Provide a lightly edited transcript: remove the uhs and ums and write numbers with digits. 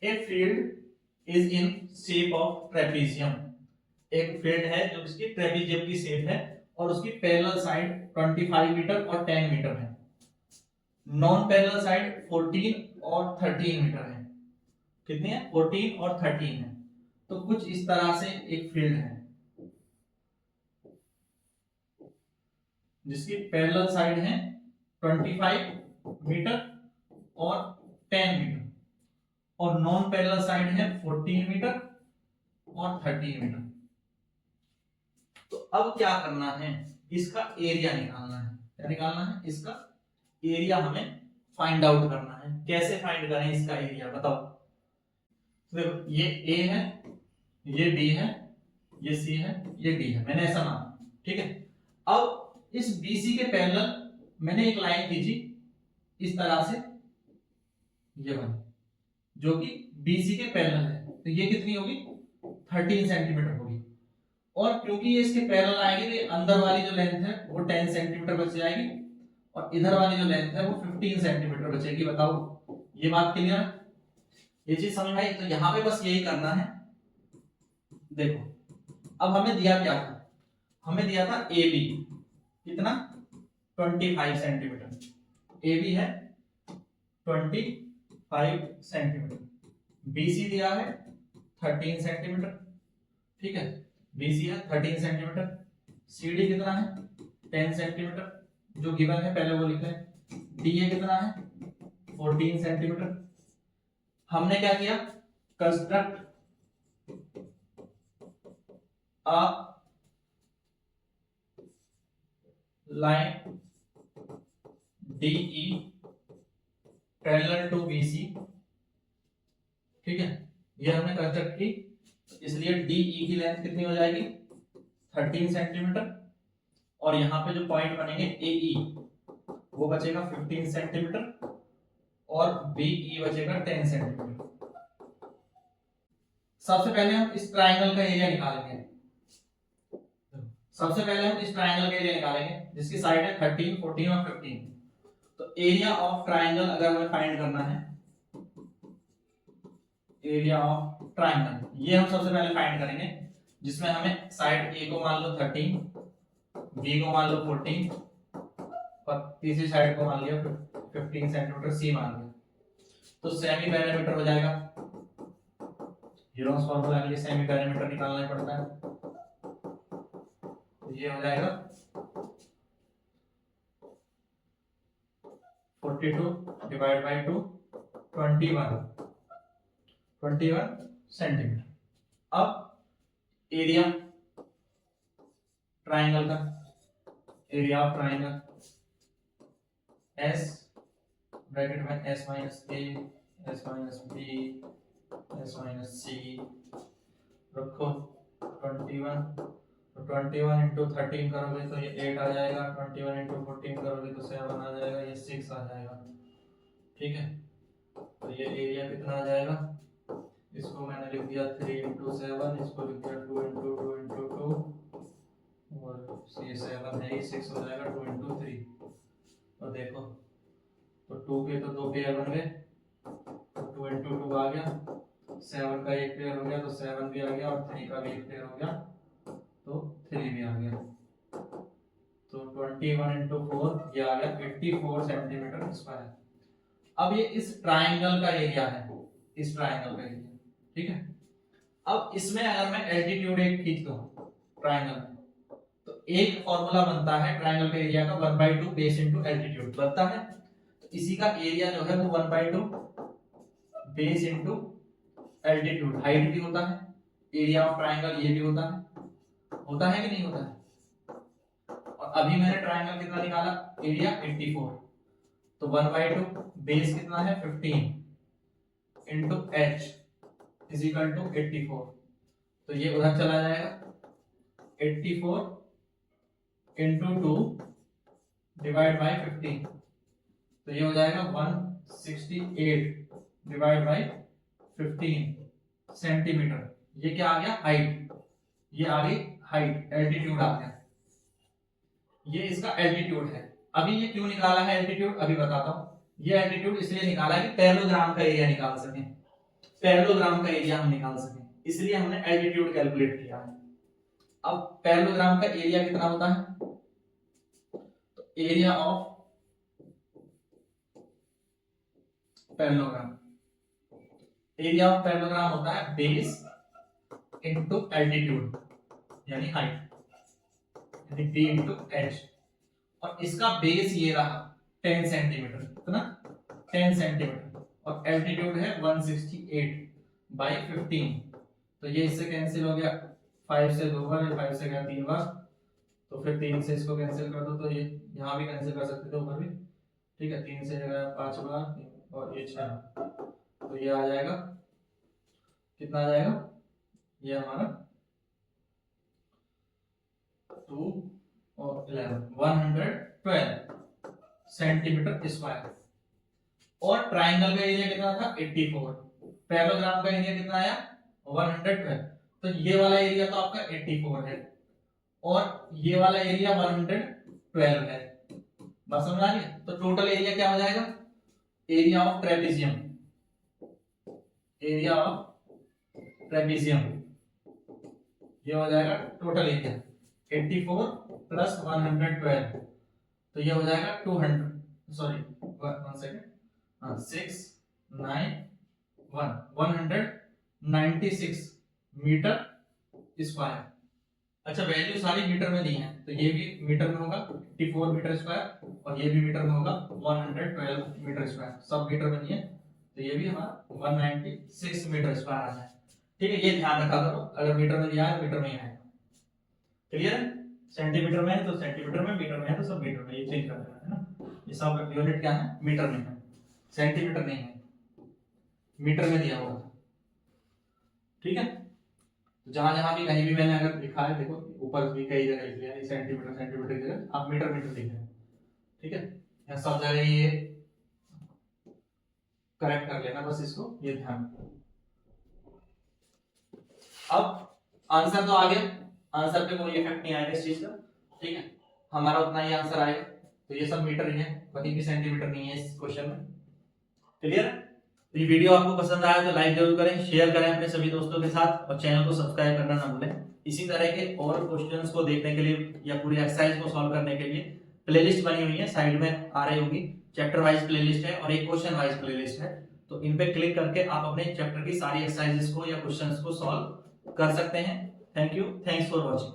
A field is in shape of trapezium. एक field है जो उसकी ट्रेपीजियम की शेप है और उसकी पैरेलल साइड 25 मीटर और 10 मीटर है। नॉन पैरेलल साइड 14 और 13 मीटर है। कितनी है? 14 और 13 है। तो कुछ इस तरह से एक फील्ड है जिसकी पैरेलल साइड है 25 मीटर और 10 मीटर और नॉन पैरेलल साइड है 14 मीटर और 13 मीटर। तो अब क्या करना है, इसका एरिया निकालना है। क्या निकालना है? इसका एरिया हमें फाइंड आउट करना है। कैसे फाइंड करें इसका एरिया, बताओ। देखो ये ए है, ये बी है, ये सी है, ये डी है, मैंने ऐसा माना, ठीक है। अब इस बीसी के पैरेलल मैंने एक लाइन खींची इस तरह से, ये वाली जो कि बीसी के पैरेलल है, तो ये कितनी होगी? 13 सेंटीमीटर होगी। और क्योंकि ये इसके पैरेलल आएगी तो अंदर वाली जो लेंथ है वो 10 सेंटीमीटर बच जाएगी और इधर वाली जो लेंथ है वो 15 सेंटीमीटर बचेगी। बताओ ये बात क्लियर है? ये चीज समझ में आई? तो यहाँ पे बस यही करना है। देखो अब हमें दिया क्या था? हमें दिया था ए बी, कितना? 25 सेंटीमीटर। ए बी है 25 सेंटीमीटर, बीसी दिया है 13 सेंटीमीटर, ठीक है। बीसी है 13 सेंटीमीटर, सीडी कितना है? 10 सेंटीमीटर, जो गिवन है पहले वो लिख लें। डीए कितना है? 14 सेंटीमीटर। हमने क्या किया? Construct a line DE parallel to BC, ठीक है। ये हमने कंस्ट्रक्ट की, इसलिए डीई की लेंथ कितनी हो जाएगी? 13 सेंटीमीटर और यहाँ पे जो पॉइंट बनेंगे एई वो बचेगा 15 सेंटीमीटर और बीई बचेगा 10 सेंटीमीटर। सबसे पहले हम इस ट्रायंगल का एरिया निकालेंगे। सबसे पहले हम इस ट्रायंगल का एरिया निकालेंगे जिसकी साइड है 13, 14 और 15। तो एरिया ऑफ ट्रायंगल अगर हमें फाइंड करना है, एरिया ऑफ ट्रायंगल ये हम सबसे पहले फाइंड करेंगे, जिसमें हमें साइड ए को मान लो 13, बी को मान लो 14 और तीसरी साइड को मान लिया 15 सेंटीमीटर, सी मान लिया। तो सेमी पेरीमीटर हो जाएगा। हीरोस फार्मूला के लिए सेमी पेरीमीटर निकालना ही पड़ता है। तो ये हो जाएगा 42 डिवाइड बाय 2, 21 सेंटीमीटर। अब एरिया ट्रायंगल का, area of triangle S bracket में S minus a, S minus b, S minus c रखो 21। तो 21 इंटू 13 करोगे तो ये 8 आ जाएगा, 21 इंटू 14 करोगे तो 7 आ जाएगा, ये 6 आ जाएगा, ठीक है। तो ये एरिया कितना आ जाएगा? इसको मैंने लिख दिया 3 इंटू 7, इसको लिख दिया 2 इंटू 2 इंटू 2 और ये 7 है, ये 6 हो जाएगा 2 इंटू 3। और देखो तो 2 के तो 2 पेयर बन गए, तो 2 इंटू 2 आ गया, 7 का एक पेयर हो गया तो 7 भी आ गया और 3 का भी एक पेयर हो गया तो 3 भी आ गया। तो 21 इंटू 4 ये आ गया 84 सेंटीमीटर स्क्वायर। अब ये इस ट्रायंगल का एरिया है, इस ट्रायंगल का एरिया, ठीक है। अब इसमें अगर मैं एल्टीट्यूड एक खींच दूं ट्रायंगल में, तो एक फॉर्मूला बनता है ट्रायंगल का एरिया का 1/2 बेस इनटू एल्टीट्यूड बनता है। तो इसी का एरिया जो है वो 1/2 बेस इनटू एल्टीट्यूड, हाइट भी होता है, एरिया ऑफ ट्रायंगल ये भी होता है कि नहीं होता है? और अभी मैंने ट्रायंगल कितना निकाला? एरिया 84, तो 1/2 बेस कितना है? 15 into h is equal to 84। तो ये उधर चला जाएगा, 84 इंटू 2 डिवाइड बाय 15, तो ये हो जाएगा 168 डिवाइड बाय 15 सेंटीमीटर। ये क्या आ गया? हाइट। ये आ गई हाइट, एल्टीट्यूड आ गया। ये इसका एल्टीट्यूड है। अभी ये क्यों निकाला है एल्टीट्यूड, अभी बताता हूं। ये एल्टीट्यूड इसलिए निकाला है कि पैरेललोग्राम का एरिया निकाल सकें। पैरेललोग्राम का एरिया हम निकाल सकें, इसलिए हमने एल्टीट्यूड कैलकुलेट किया है। अब पैरेललोग्राम का एरिया कितना होता है, तो area of parallelogram, area of parallelogram होता है बेस इनटू एल्टीट्यूड यानी हाइट, यानी बी इनटू एच, और इसका बेस ये रहा 10 सेंटीमीटर, कितना 10 सेंटीमीटर, और एल्टीट्यूड है 168/15, तो ये इससे कैंसिल हो गया, 5 से 2 बार, 5 से गया 3 बार, तो फिर 3 से इसको कैंसिल कर दो, तो ये यहाँ भी कैंसिल कर सकते थे ऊपर भी, ठीक है, 3 से गया 5 बार और ये 6, तो ये आ जाएगा, कितना आ जाएगा, ये हमारा 2 और 11 112 सेंटीमीटर स्क्वायर। और ट्राइंगल का एरिया कितना था 84, पैरेललोग्राम का एरिया कितना आया 112, तो ये वाला एरिया तो आपका 84 है और ये वाला एरिया 112 है, बस समझ आ गया। तो टोटल एरिया क्या हो जाएगा, area of trapezium, area of trapezium ये हो जाएगा टोटल एरिया 84 प्लस 112, तो ये हो जाएगा 200, सॉरी 1 सेकंड, 196 मीटर स्क्वायर। अच्छा वैल्यू सारी मीटर में दी है, तो ये भी मीटर में होगा 84 मीटर स्क्वायर, और ये भी मीटर में होगा 112 मीटर स्क्वायर, सब मीटर में दी है, तो ये भी हमारा 196 मीटर स्क्वायर आ जाए, ठीक है। ये ध्यान रखा करो, अगर मीटर में दिया है मीटर में ही आएगा, क्लियर है। सेंटीमीटर में है तो सेंटीमीटर में, मीटर में है तो सब मीटर में, ये चेंज कर देना है ना, ये सब यूनिट क्या है मीटर में है, सेंटीमीटर नहीं है, मीटर में दिया हुआ, ठीक है। तो जहां जहां भी कहीं भी मैंने अगर लिखा है, देखो ऊपर भी कई जगह लिख लिया है सेंटीमीटर सेंटीमीटर की जगह आप मीटर मीटर लिख रहे हैं, ठीक है, यहाँ सब जगह ये करेक्ट कर लेना, बस इसको ये ध्यान। अब आंसर तो आ गया, आंसर पे कोई इफेक्ट नहीं आएगा इस चीज का, ठीक है, हमारा उतना ही आंसर आएगा, तो ये सब मीटर ही है, कहीं भी सेंटीमीटर नहीं है इस क्वेश्चन में, क्लियर। तो ये वीडियो आपको पसंद आया तो लाइक जरूर करें, शेयर करें अपने सभी दोस्तों के साथ, और चैनल को सब्सक्राइब करना ना भूलें। इसी तरह के और क्वेश्चंस को देखने के लिए या पूरी एक्सरसाइज को सॉल्व करने के लिए प्लेलिस्ट बनी हुई है, साइड में आ रही होगी, चैप्टर वाइज प्लेलिस्ट है और एक क्वेश्चन वाइज प्लेलिस्ट है, तो इन पे क्लिक करके आप अपने चैप्टर की सारी एक्सरसाइजेस को या क्वेश्चंस को सॉल्व कर सकते हैं। Thank you, thanks for watching.